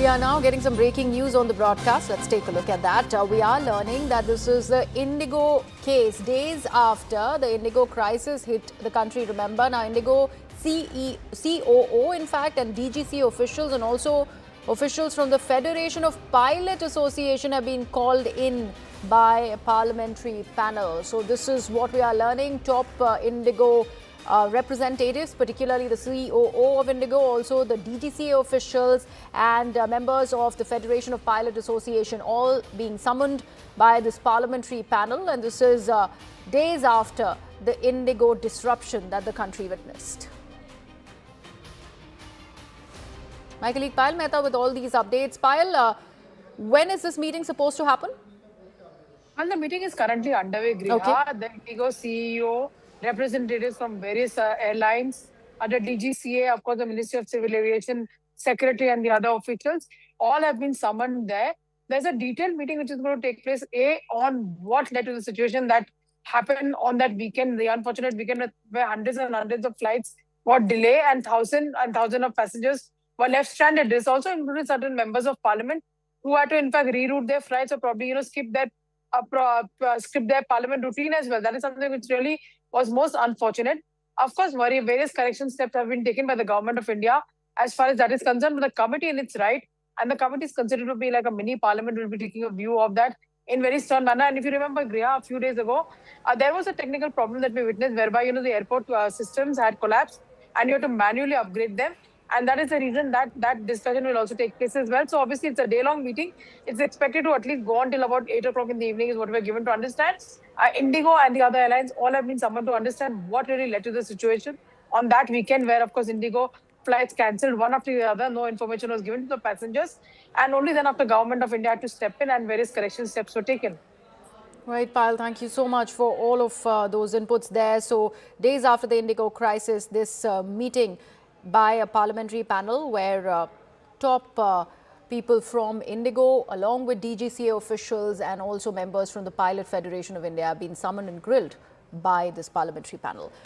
We are now getting some breaking news on the broadcast. Let's take a look at that. We are learning that this is the IndiGo case days after the IndiGo crisis hit the country. Remember, now IndiGo COO, in fact, and DGCA officials and also officials from the Federation of Pilot Association have been called in by a parliamentary panel. So this is what we are learning. Top IndiGo representatives, particularly the COO of IndiGo, also the DGCA officials and members of the Federation of Pilot Association, all being summoned by this parliamentary panel. And this is days after the IndiGo disruption that the country witnessed. My colleague Payal Mehta with all these updates. Payal, when is this meeting supposed to happen? Well, the meeting is currently underway, Griha. Okay. The IndiGo CEO, representatives from various airlines, under DGCA, of course, the Ministry of Civil Aviation, Secretary and the other officials, all have been summoned there. There's a detailed meeting which is going to take place, on what led to the situation that happened on that weekend, the unfortunate weekend where hundreds and hundreds of flights got delayed and thousands of passengers were left stranded. This also included certain members of parliament who had to, in fact, reroute their flights or probably, skip their parliament routine as well. That is something which really was most unfortunate. Of course, various correction steps have been taken by the government of India as far as that is concerned, but the committee in its right, and the committee is considered to be like a mini parliament, will be taking a view of that in very stern manner. And if you remember, Griha, a few days ago, there was a technical problem that we witnessed whereby, the airport systems had collapsed and you have to manually upgrade them. And that is the reason that discussion will also take place as well. So obviously, it's a day-long meeting. It's expected to at least go until about 8 o'clock in the evening is what we're given to understand. IndiGo and the other airlines all have been summoned to understand what really led to the situation on that weekend where, of course, IndiGo flights cancelled one after the other. No information was given to the passengers. And only then after Government of India had to step in and various correction steps were taken. Right, Payal, thank you so much for all of those inputs there. So days after the IndiGo crisis, this meeting by a parliamentary panel where top people from IndiGo along with DGCA officials and also members from the Pilot Federation of India have been summoned and grilled by this parliamentary panel.